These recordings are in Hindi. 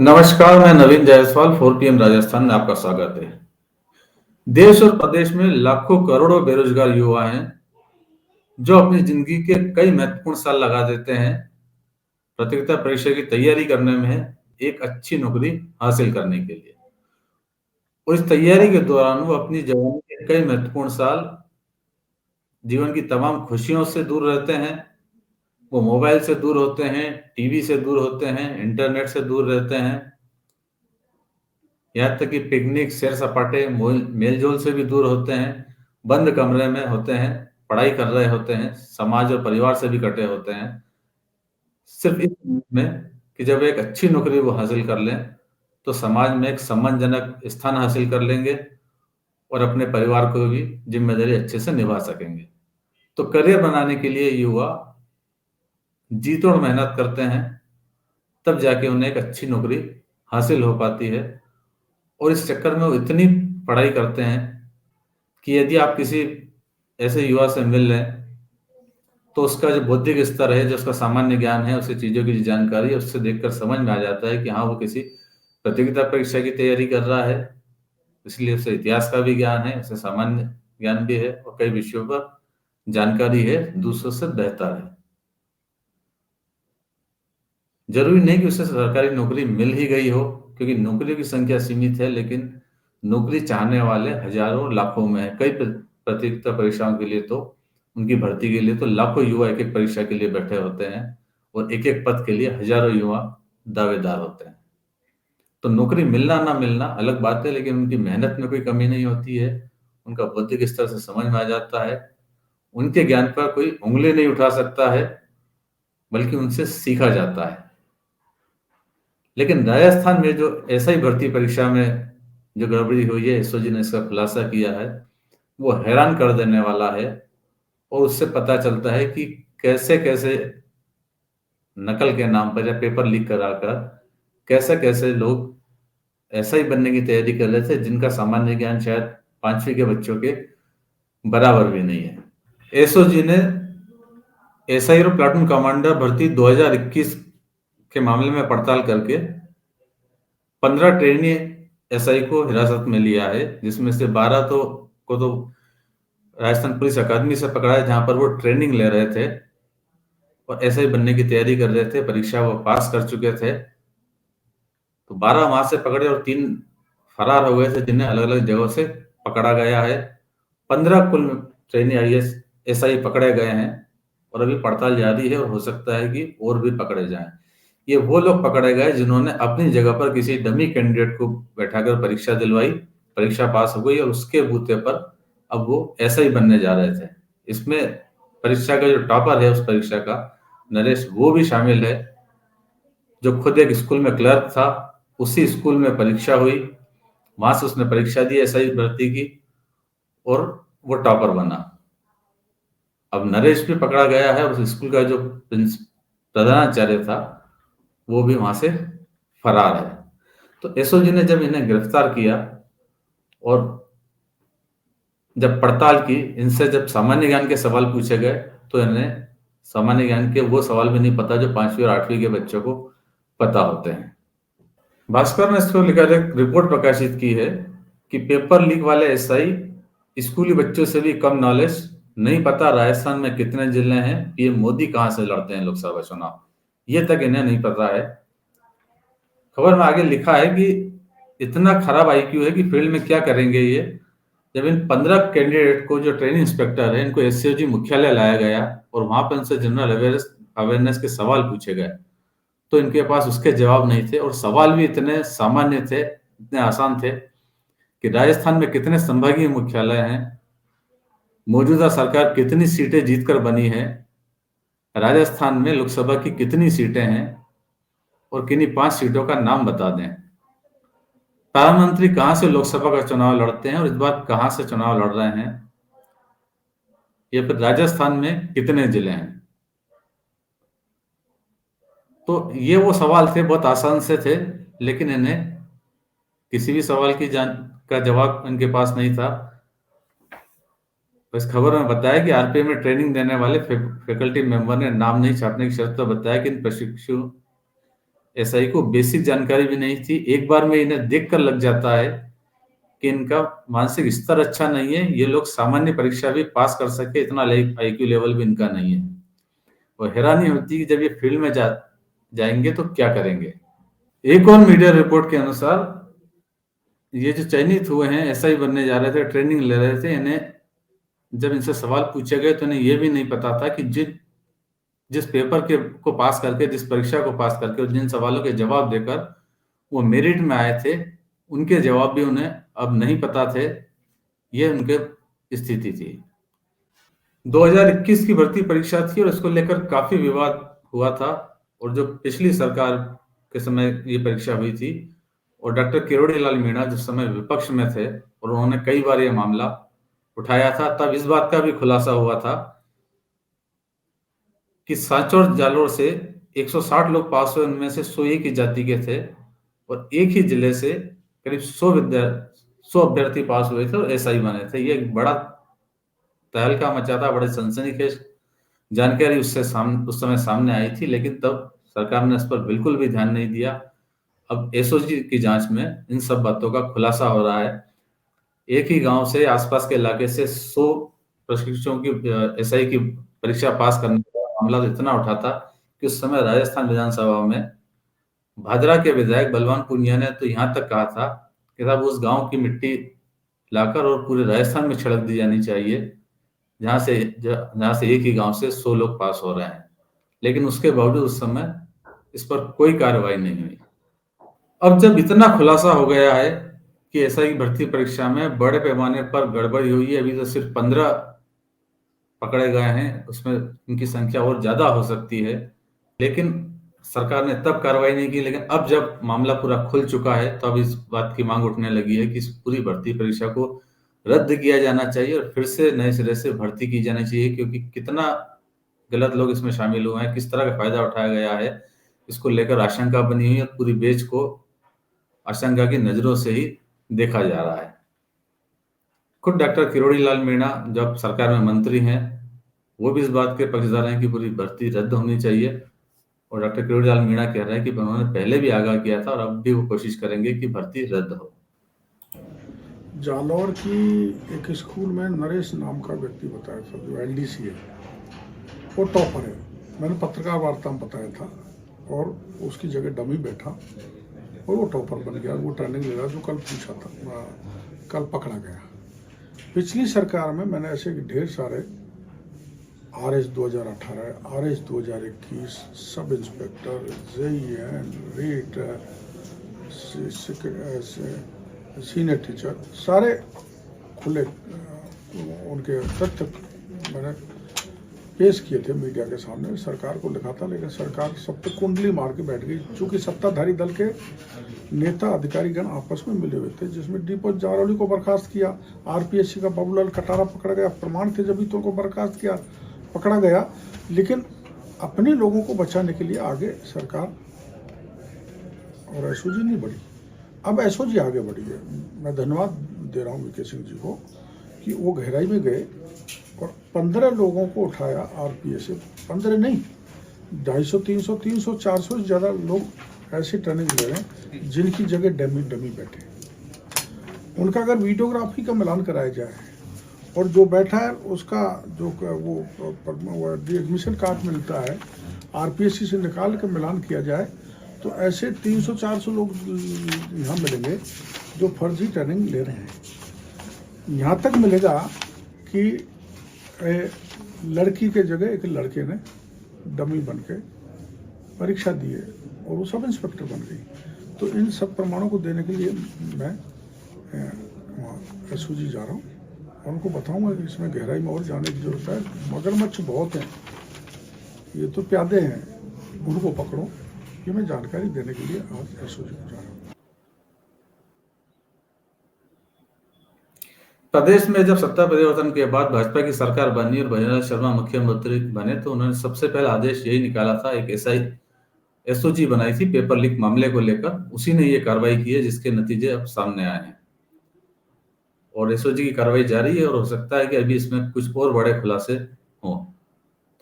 नमस्कार, मैं नवीन जायसवाल 4 PM राजस्थान में आपका स्वागत है। देश और प्रदेश में लाखों करोड़ों बेरोजगार युवा हैं जो अपनी जिंदगी के कई महत्वपूर्ण साल लगा देते हैं प्रतियोगिता परीक्षा की तैयारी करने में एक अच्छी नौकरी हासिल करने के लिए। और इस तैयारी के दौरान वो अपनी जवानी के कई महत्वपूर्ण साल जीवन की तमाम खुशियों से दूर रहते हैं। वो मोबाइल से दूर होते हैं, टीवी से दूर होते हैं, इंटरनेट से दूर रहते हैं। यहाँ तक कि पिकनिक, सैर-सपाटे, मोल मेल-जोल से भी दूर होते हैं, बंद कमरे में होते हैं, पढ़ाई कर रहे होते हैं, समाज और परिवार से भी कटे होते हैं। सिर्फ़ इस उम्मीद में कि जब एक अच्छी नौकरी वो हासिल कर लें, तो समाज में एक सम्मानजनक स्थान हासिल कर लेंगे और अपने परिवार को भी ज़िम्मेदारी अच्छे से निभा सकेंगे। तो करियर बनाने के लिए युवा जी-तोड़ मेहनत करते हैं, तब जाके उन्हें एक अच्छी नौकरी हासिल हो पाती है और इस चक्कर में वो इतनी पढ़ाई करते हैं कि यदि आप किसी ऐसे युवा से मिल लें, तो उसका जो बौद्धिक स्तर है, जो उसका सामान्य ज्ञान है, उसे चीज़ों की जो जानकारी है, उससे देखकर समझ में आ जाता है कि हाँ, वो किसी प्रतियोगिता परीक्षा की तैयारी कर रहा है। इसलिए उसे इतिहास का भी ज्ञान है, उसे सामान्य ज्ञान भी है और कई विषयों पर जानकारी है, दूसरों से बेहतर है। ज़रूरी नहीं कि उसे सरकारी नौकरी मिल ही गई हो, क्योंकि नौकरियों की संख्या सीमित है, लेकिन नौकरी चाहने वाले हज़ारों, लाखों में हैं। कई प्रतियोगिता परीक्षाओं के लिए तो उनकी भर्ती के लिए तो लाखों युवा एक-एक परीक्षा के लिए बैठे होते हैं और एक-एक पद के लिए हज़ारों युवा दावेदार होते हैं। तो नौकरी मिलना ना मिलना अलग बात है, लेकिन उनकी मेहनत में कोई कमी नहीं होती है। उनका बौद्धिक स्तर से समझ में आ जाता है। उनके ज्ञान पर कोई उँगली नहीं उठा सकता है, बल्कि उनसे सीखा जाता है। लेकिन राजस्थान में जो एसआई भर्ती परीक्षा में जो गड़बड़ी हुई है, एसओजी ने इसका खुलासा किया है, वो हैरान कर देने वाला है और उससे पता चलता है कि कैसे-कैसे नकल के नाम पर या पेपर लीक कराकर कैसे-कैसे लोग एसआई बनने की तैयारी कर रहे थे, जिनका सामान्य ज्ञान शायद 5वीं के बच्चों के बराबर भी नहीं है। एसओजी ने एसआई और प्लाटून कमांडर भर्ती 2021 के मामले में पड़ताल करके 15 ट्रेनी एसआई को हिरासत में लिया है, जिसमें से 12 तो राजस्थान पुलिस अकादमी से पकड़ा है, जहां पर वो ट्रेनिंग ले रहे थे और एसआई बनने की तैयारी कर रहे थे। परीक्षा वो पास कर चुके थे। तो 12 वहां से पकड़े और 3 फरार हो गए थे, जिन्हें अलग-अलग जगहों से पकड़ा गया है। 15 कुल ट्रेनी आईएएस एसआई पकड़े गए हैं और अभी पड़ताल जारी है और हो सकता है कि और भी पकड़े जाएं। ये वो लोग पकड़े गए जिन्होंने अपनी जगह पर किसी डमी कैंडिडेट को बैठाकर परीक्षा दिलवाई, परीक्षा पास हो गई और उसके बूते पर अब वो एसआई बनने जा रहे थे। इसमें परीक्षा का जो टॉपर है उस परीक्षा का, नरेश, वो भी शामिल है, जो खुद एक स्कूल में क्लर्क था। उसी स्कूल में परीक्षा हुई, वहां से उसने परीक्षा दी एसआई भर्ती की और वो टॉपर बना। अब नरेश भी पकड़ा गया है और उस स्कूल का जो प्रधानाचार्य था, वो भी वहां से फरार है। तो एसओजी ने जब इन्हें गिरफ्तार किया और जब पड़ताल की, इनसे जब सामान्य ज्ञान के सवाल पूछे गए, तो इन्हें सामान्य ज्ञान के वो सवाल भी नहीं पता जो 5वीं और 8वीं के बच्चों को पता होते हैं। भास्कर ने इसको लेकर एक रिपोर्ट प्रकाशित की है कि पेपर लीक वाले एसआई स्कूली बच्चों से भी कम नॉलेज, नहीं पता राजस्थान में कितने जिले हैं, पीएम मोदी कहां से लड़ते हैं लोकसभा चुनाव, ये तक इन्हें नहीं पता है। खबर में आगे लिखा है कि इतना खराब आईक्यू है कि फील्ड में क्या करेंगे ये। जब इन 15 कैंडिडेट को, जो ट्रेनिंग इंस्पेक्टर है, इनको एससीओजी मुख्यालय लाया गया और वहां पर उनसे जनरल अवेयरनेस के सवाल पूछे गए, तो इनके पास उसके जवाब नहीं थे और सवाल भी इतने सामान्य थे, इतने आसान थे कि राजस्थान में कितने संभागीय मुख्यालय हैं, मौजूदा सरकार कितनी सीटें जीतकर बनी है, राजस्थान में लोकसभा की कितनी सीटें हैं और किन्हीं 5 सीटों का नाम बता दें। प्रधानमंत्री कहां से लोकसभा का चुनाव लड़ते हैं और इस बार कहां से चुनाव लड़ रहे हैं, या फिर राजस्थान में कितने जिले हैं। तो ये वो सवाल थे, बहुत आसान से थे, लेकिन इन्हें किसी भी सवाल की जान का जवाब इनके पास नहीं था। इस खबर में बताया कि आरपीएफ में ट्रेनिंग देने वाले फैकल्टी मेंबर ने नाम नहीं छापने की शर्त पर बताया कि इन प्रशिक्षु एसआई को बेसिक जानकारी भी नहीं थी। एक बार में इन्हें देखकर लग जाता है कि इनका मानसिक स्तर अच्छा नहीं है, ये लोग सामान्य परीक्षा भी पास कर सके इतना आईक्यू लेवल भी इनका नहीं है। और हैरानी होती है कि जब ये फील्ड में जाएंगे तो क्या करेंगे। एक और मीडिया रिपोर्ट के अनुसार ये जो चयनित हुए हैं एसआई बनने जा रहे थे, ट्रेनिंग ले रहे थे, इन्हें जब इनसे सवाल पूछे गए तो इन्हें यह भी नहीं पता था कि जिस जिस पेपर के को पास करके, जिस परीक्षा को पास करके और जिन सवालों के जवाब देकर वो मेरिट में आए थे, उनके जवाब भी उन्हें अब नहीं पता थे। ये उनके स्थिति थी। 2021 की भर्ती परीक्षा थी और इसको लेकर काफी विवाद हुआ था। और जो पिछली सरकार के समय ये परीक्षा हुई थी और डॉक्टर किरोड़ी लाल मीणा जिस समय विपक्ष में थे और उन्होंने कई बार ये मामला उठाया था, तब इस बात का भी खुलासा हुआ था कि सांचौर जालोर से 160 लोग पास हुए, उनमें से 100 एक ही जाति के थे और एक ही जिले से करीब 100 अभ्यर्थी पास हुए थे और एसआई बने थे। ये एक बड़ा तहलका मचा था, बड़े सनसनीखेज जानकारी उस समय सामने आई थी, लेकिन तब सरकार ने इस पर बिल्कुल भी ध्यान नहीं दिया। अब एसओजी की जांच में इन सब बातों का खुलासा हो रहा है। एक ही गांव से, आसपास के इलाके से 100 प्रशिक्षुओं की एसआई की परीक्षा पास करने का मामला तो इतना उठा था कि उस समय राजस्थान विधानसभा में भादरा के विधायक बलवान पूनिया ने तो यहाँ तक कहा था कि साहब उस गांव की मिट्टी लाकर और पूरे राजस्थान में छिड़क दी जानी चाहिए जहां से एक ही गांव से 100 लोग पास हो रहे हैं। लेकिन उसके बावजूद उस समय इस पर कोई कार्रवाई नहीं हुई। अब जब इतना खुलासा हो गया है कि एसआई की भर्ती परीक्षा में बड़े पैमाने पर गड़बड़ी हुई है, अभी तो सिर्फ 15 पकड़े गए हैं, उसमें इनकी संख्या और ज्यादा हो सकती है, लेकिन सरकार ने तब कार्रवाई नहीं की। लेकिन अब जब मामला पूरा खुल चुका है तो अब इस बात की मांग उठने लगी है कि इस पूरी भर्ती परीक्षा को रद्द किया जाना चाहिए और फिर से नए सिरे से भर्ती की जानी चाहिए, क्योंकि कितना गलत लोग इसमें शामिल हुए हैं, किस तरह का फायदा उठाया गया है, इसको लेकर आशंका बनी हुई है और पूरी बेच को आशंका की नजरों से ही देखा जा रहा है। खुद डॉक्टर किरोड़ी लाल मीणा जब सरकार में मंत्री हैं, वो भी इस बात के पक्षधर हैं कि पूरी भर्ती रद्द होनी चाहिए। और डॉक्टर किरोड़ी लाल मीणा कह रहे हैं कि उन्होंने पहले भी आगाह किया था और अब भी वो कोशिश करेंगे कि भर्ती रद्द हो। जालौर की एक स्कूल में नरेश नाम का व्यक्ति बताया था, जो एलडीसी है, वो टॉपर है। मैंने पत्रकार वार्ता में बताया था और उसकी जगह डमी बैठा और वो टॉपर बन गया। वो ट्रेनिंग ले रहा जो कल पूछा था, कल पकड़ा गया। पिछली सरकार में मैंने ऐसे ढेर सारे RS 2018, RS 2021, sub inspector, JEN, rate, senior teacher, सारे खुले उनके तथ्य मैंने पेश किए थे मीडिया के सामने। सरकार को लिखा था, लेकिन सरकार सब पे कुंडली मार के बैठ गई। चूंकि सत्ताधारी दल के नेता अधिकारीगण आपस में मिले हुए थे, जिसमें दीपक जारौली को बर्खास्त किया, आरपीएससी का बाबूलाल कटारा पकड़ा गया, प्रमाण थे जब तो को बर्खास्त किया, पकड़ा गया। लेकिन अपने लोगों को बचाने के लिए आगे सरकार और एसओजी नहीं बढ़ी। अब एसओजी आगे बढ़ी है। मैं धन्यवाद दे रहा हूँ वीके सिंह जी को कि वो गहराई में गए और 15 लोगों को उठाया आरपीएस से। 15 नहीं, 250, 300, 300, 400 से ज़्यादा लोग ऐसे ट्रेनिंग ले रहे हैं जिनकी जगह डमी बैठे। उनका अगर वीडियोग्राफी का मिलान कराया जाए और जो बैठा है उसका जो वो एडमिशन कार्ड मिलता है आरपीएससी से निकाल कर मिलान किया जाए, तो ऐसे 300-400 लोग यहाँ मिलेंगे जो फर्जी ट्रेनिंग ले रहे हैं। यहाँ तक मिलेगा कि लड़की के जगह एक लड़के ने डमी बन के परीक्षा दी है और वो सब इंस्पेक्टर बन गई। तो इन सब प्रमाणों को देने के लिए मैं एसओजी जा रहा हूँ और उनको बताऊंगा कि इसमें गहराई में और जाने की जरूरत है। मगरमच्छ बहुत हैं, ये तो प्यादे हैं, उनको पकड़ो। ये मैं जानकारी देने के लिए आज एसओजी को जा रहा हूँ। प्रदेश में जब सत्ता परिवर्तन के बाद भाजपा की सरकार बनी और भजनलाल शर्मा मुख्यमंत्री बने, तो उन्होंने सबसे पहला आदेश यही निकाला था, एक एसओजी बनाई थी पेपर लीक मामले को लेकर। उसी ने ये कार्रवाई की है जिसके नतीजे अब सामने आए हैं और एसओजी की कार्रवाई जारी है और हो सकता है कि अभी इसमें कुछ और बड़े खुलासे हों।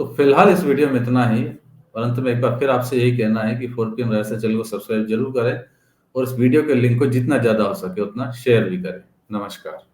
तो फिलहाल इस वीडियो में इतना ही। और अंत में एक बार फिर आपसे यही कहना है कि 4PM रहस्य चैनल को सब्सक्राइब जरूर करें और इस वीडियो के लिंक को जितना ज़्यादा हो सके उतना शेयर भी करें। नमस्कार।